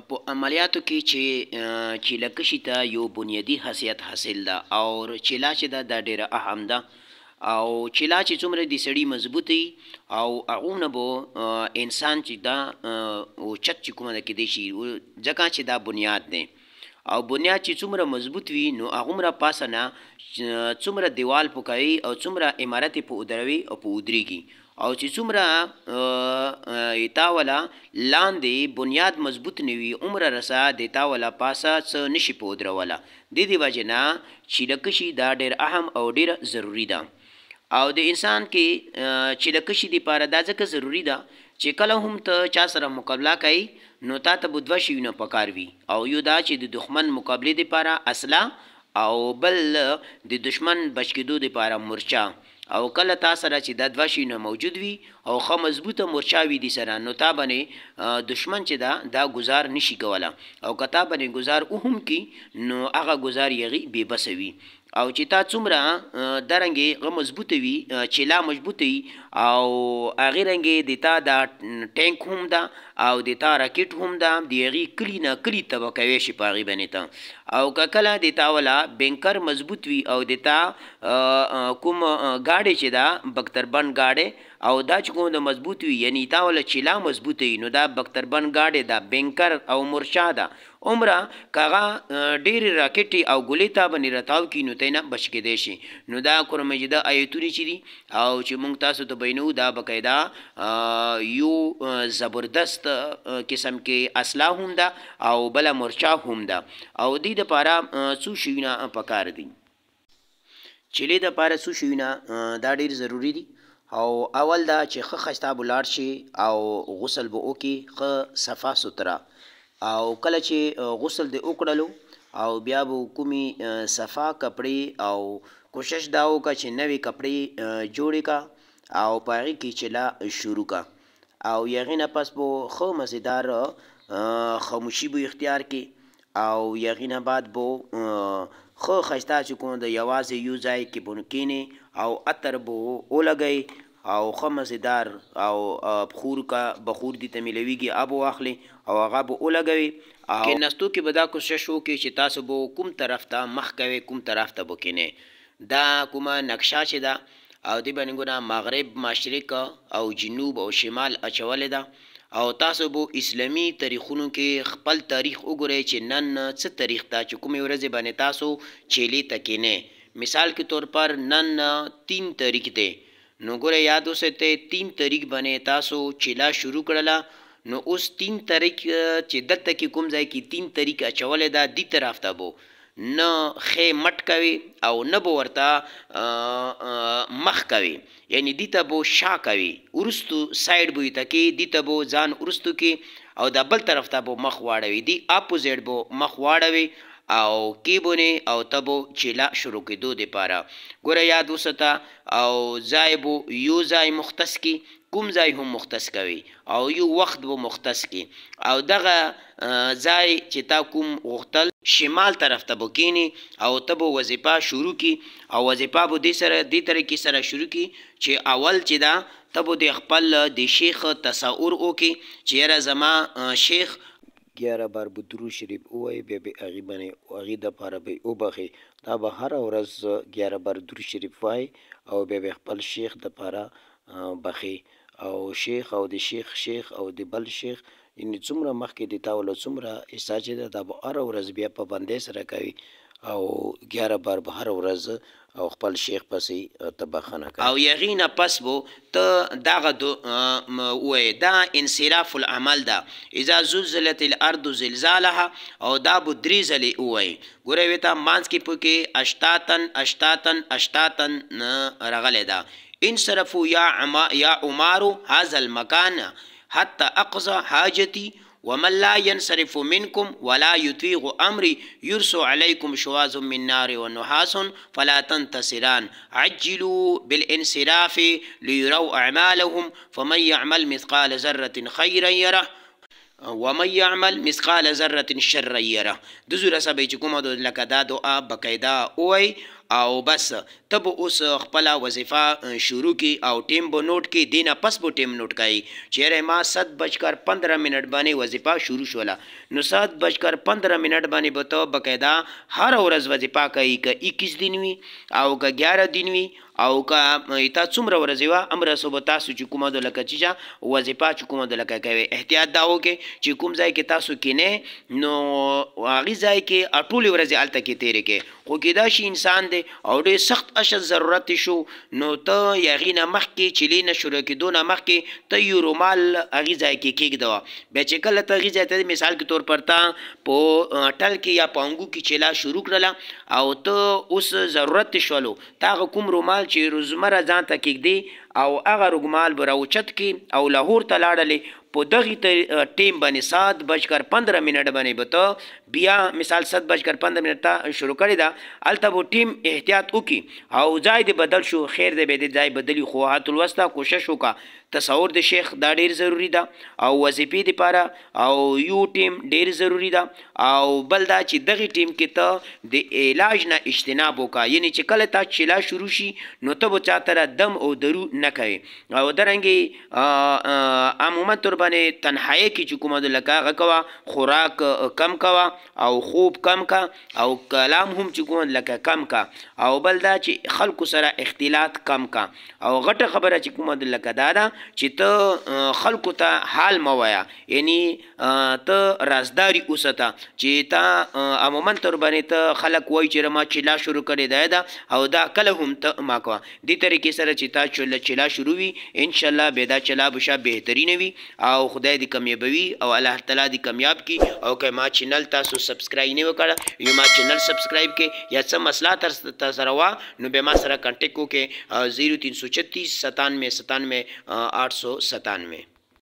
په عملیاتو کې چې چیله کشي ته یو بنیادي حیثیت حاصل ده او چیله چې ده دا ډیره اهم ده او چیله چې څومره د سړي مضبوطي او هغومره به انسان چې دا اوچت چې کومه ده کیدای شي ځکه چې دا بنیاد دی او بنیاد چې څومره مضبوط وي نو هغومره پاسه نه څومره دیوال پوکوي او څومره عمارت یې په ودروي او په ودرېږي او چې څومره تا ولا لاندې بنیاد مضبوط نه وي عمره رسه د تا ولا پاسه څه نشي په ودروله د دې وجې نه چیله کشي دا ډېر اهم او ډېره ضروري ده او د انسان کې چیله کشي دپاره دا ځکه ضروري ده چې کله هم ته چا سره مقابله کوي نو تا ته به دوه شیونه پکار وي او یو دا چې د دښمن مقابلې دپاره اسلحه او بل د دشمن بچ کېدو دپاره مورچه او کله تا سره چې دا دوه شیونه موجود وي او ښه مضبوطه مورچه وي دې سره نو تا باندې دشمن چې دا ګزار نشي کوله او که تا باندې ګزار وهم کی نو هغه ګزار یې بې بسه وي او چې تا څومره درنګې غ مضبوطه وي چیلا مضبوطه وي او هغې رنګې د تا دا ټینک هم ده او د تا راکټ هم ده د هغې کلي نه کلي تبه کوی شي په هغې باندې ته او که کله د تا ولا بینکر مضبوط وي او د تا کوم ګاډی چې ده بختربند ګاډی او دا چې کوم د مضبوط وي یعنی تا ولا چیلا مضبوطه وي نو دا بختربند ګاډی ده بینکر او مورچه ده عمره که هغه ډېرې راکټې او ګولې تا باندې راتاو کړي نو تی نه بچ کېدی شي نو دا قرآن مجیده آیتونه چې دي او چې موږ تاسو ته بیانوو دا باقاعده یو زبردست قسم کې اسلحه هم ده او بله مورچه هم ده او دې دپاره څو شیونه پکار دي چیلې دپاره څو شیونه دا ډېر ضروري دي او اول دا چې ښه ښایسته به لاړ شي او غسل به وکړي ښه صفا سوتره او کله چې غسل دې وکړلو او بیا به کومې صفا کپړې او کوشش دا وکړه چې نوې کپړې جوړې کا او په هغې کې چیله شروع کا او یغې نه پس به ښه مزیدار خاموشي به اختیار کړي او یغې نه بعد به ښه ښایسته چې کوم د یوازې یو ځای کې به کښېنې او عطر به ولګئ او ښه مزیدار او بخور دې ته میلویږي هغه به واخلئ او هغه به ولګوئ او کېناستو کې به دا کوشش وکړئ چې تاسو به کوم طرف ته مخ کوئ کوم طرف ته به کښېنئ دا کومه نقشه چې ده او دې باندې ګوره مغرب مشرق او جنوب او شمال اچولې ده او تاسو به اسلامي تاریخونو کې خپل تاریخ وګورئ چې نن څه تاریخ ته چې کومې ورځې باندې تاسو چیلې ته کښېنئ مثال کے طور پر نن 3 تاریخ دی نو ګوره یاد وساتئ 3 تاریخ باندې تاسو چیله شروع کړله نو اوس 3 تاریخ چې دلته کې کوم ځای کې 3 تاریخ اچولی ده دې طرف ته به نه ښې مټ کوي او نه به ورته مخ کوي یعنی دې ته به شا کوي وروستو سایډ به یې ته کې دې ته به ځان وروستو کې او د بل طرف ته به مخ واړوي دې اپوزیټ به مخ واړوي او کیبونه او تبو چیله شروع کېدو دپاره ګوره یاد وساته او ځای به یو ځای مختص کی کوم ځای هم مختص کوي او یو وخت به مختص کی او دغه ځای چې تا کوم غوښتل شمال طرف ته به کښېنې او ته به وظیفه شروع کی او وظیفه به دې طریقې سره شروع کی چې اول چې دا ته به د خپل د شیخ تصور وکړي چې یاره زما شیخ 11 بار به درود شریف ووایي بیا به هغې باندې هغې دپاره به یې وبخښي دا به هره ورځ 11 بار درود شریف وایي او بیا به خپل شیخ دپاره بخښي او شیخ او د شیخ شیخ او د بل شیخ یعنې څومره مخکې د تا وله څومره حصه چې ده دا به هره ورځ بیا پابندۍ سره کوي او 11 بار به هره ورځ او خپل شیخ پسې ته بخښنه کوي او یغې نه پس به ته دغه ووایې دا انصراف العمل ده اذا زلزلت الارض زلزالها او دا به 3 ځلې ووایې ګوره ویې ته منځ کې پکې اشتاتن راغلی ده انصرفوا یا عمارو هذا المکان حتى اقضى حاجتي ومن لا ينصرف منكم ولا يطيع امري يرسل عليكم شواظ من نار ونحاس فلا تنتصران عجلوا بالانصراف ليروا اعمالهم فمن يعمل مثقال ذره خيرا يره ومن يعمل مثقال ذره شرا يره د زوره سبې چې کومه لکه دا دعا بقاعده وای او بس ته به اوس خپله وظیفه شروع کی او ټیم به نوٹ کی دینه پس به ټیم نوٹ کوي چیرې ما 7:15 منټ باندې وظیفه شروع شوله نو 7:15 منټ باندې به ته بقاعده هر ورځ وظیفه کوي که 21 دن وي او که 11 دن وي او که تا څومره ورځې وه همره څه به تاسو چې کومه د لکه چې وظیفه چې کومه د لکه کوئ احتیاط دا وکړئ چې کوم ځای کې تاسو کینئ نو هغې ځای کې ټولې ورځې هلته کې تېرې کړئ خو کېدای شي انسان دی او ډېر سخت اشد ضرورت شو نو ته هغې نه مخکې چیلې نه شروع کېدو نه مخکې ته یو رومال هغې ځای کې کېږدوه بیا چې کله ته هغې ځای ته مثال کې طور پر تا په ټل کې یا په انګو کې چیلا شروع کړله او ته اوس ضرورت شولو تا هغه کوم رومال چې روزمره ځان ته کېږدي او هغه رومال به راوچت کړي او لاهور ته لاړلې په دغې ټیم باندې 7:15 منټ باندې به ته بیا مثال 7:15 منټ ته شروع کړې ده هلته به ټیم احتیاط وکړي او ځای دې بدل شو خیر دی بیا دې ځای بدلي خو حد الوسطه کوشش وکړه تصور د شیخ دا ډیر ضروری ده او وظیفې دپاره او یو ټیم ډیر ضروری ده او بل دا چې دغې ټیم کې ته د علاج نه اجتناب وکړه یعنی چې کله تا چلا شروع شي نو ته به چا سره دم او درو نه کوې او درنګې عموما طور باندې تنهایي کې چې کومه د لکه هغه کوه خوراک کم کوه او خوب کم کا او کلام هم چې کومه لکه کم کا او بل دا چې خلکو سره اختلاط کم کا او غټه خبره چې کومه د لکه دا ده چې ته خلکو ته حال مه وایه یعنی ته رازداري اوسته چې تا عموما طور باندې ته خلک وایي چې ما چلا شروع کړې ده او دا کله هم ته ما کوه دې طریقې سره چې تا چلا شروع وي انشاءالله بیا دا چلا به شه بهترینه وي او خدای دې کامیابوي او الله تعالی دې کامیاب کی او که ما چینل تاسو سبسکرایب نه وکړه یو ما چینل سبسکرایب کې یا څه مسله تر سره وه نو بیا ما سره کنټیکټ وکړئ 0336 97 97 897